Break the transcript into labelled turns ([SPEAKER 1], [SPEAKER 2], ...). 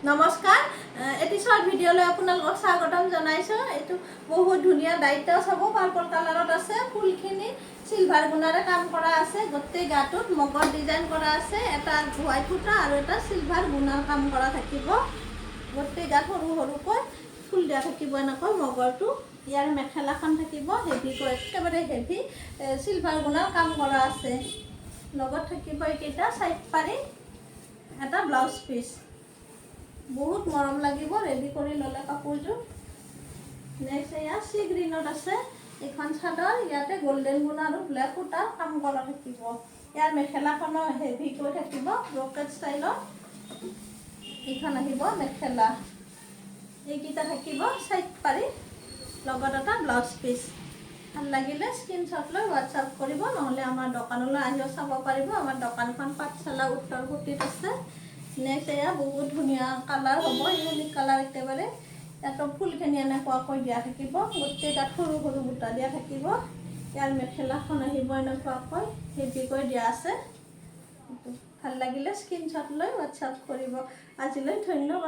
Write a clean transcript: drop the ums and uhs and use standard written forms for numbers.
[SPEAKER 1] নমস্কাৰ এটি শৰ্ট ভিডিঅ'লৈ আপোনালোকক স্বাগতম জনাইছোঁ। এইটো বহুত ধুনীয়া দায়িত্ব চাব পাৰ্পল কালাৰত আছে। ফুলখিনি চিলভাৰ গুণাৰে কাম কৰা আছে। গোটেই গাটোত মগৰ ডিজাইন কৰা আছে। এটা হোৱাইট সূতা আৰু এটা চিলভাৰ গুণাৰ কাম কৰা থাকিব। গোটেই গাত সৰু সৰুকৈ ফুল দিয়া থাকিব এনেকৈ মগৰটো। ইয়াৰ মেখেলাখন থাকিব হেভিকৈ, একেবাৰে হেভি চিলভাৰ গুণাৰ কাম কৰা আছে। লগত থাকিব এইকেইটা চাইড পাৰি এটা ব্লাউজ পিচ। বহুত মৰম লাগিব ৰেডি কৰি ল'লে কাপোৰযোৰ। নেক্সট এয়া চি গ্ৰীণত আছে এইখন চাদৰ। ইয়াতে গল্ডেন গুণ আৰু ব্লেক সূতা কাম কৰা থাকিব। ইয়াৰ মেখেলাখনো হেভিকৈ থাকিব ব্ৰকেট ষ্টাইলত। এইখন আহিব মেখেলা। এইকেইটা থাকিব চাইড পাৰি লগত এটা ব্লাউজ পিচ। ভাল লাগিলে স্ক্ৰীনশ্বট লৈ হোৱাটছআপ কৰিব, নহ'লে আমাৰ দোকানলৈ আহিও চাব পাৰিব। আমাৰ দোকানখন পাঠশালা উত্তৰ গুটিত আছে। নেক্সট এয়া বহুত ধুনীয়া কালাৰ হ'ব, ইউনিক কালাৰ একেবাৰে। ইয়াতো ফুলখিনি এনেকুৱাকৈ দিয়া থাকিব। গোটেই তাত সৰু সৰু বুটা দিয়া থাকিব। ইয়াৰ মেখেলাখন আহিব এনেকুৱাকৈ হেভিকৈ দিয়া আছে। ভাল লাগিলে স্ক্ৰীনশ্বট লৈ হোৱাটছআপ কৰিব। আজিলৈ ধন্যবাদ।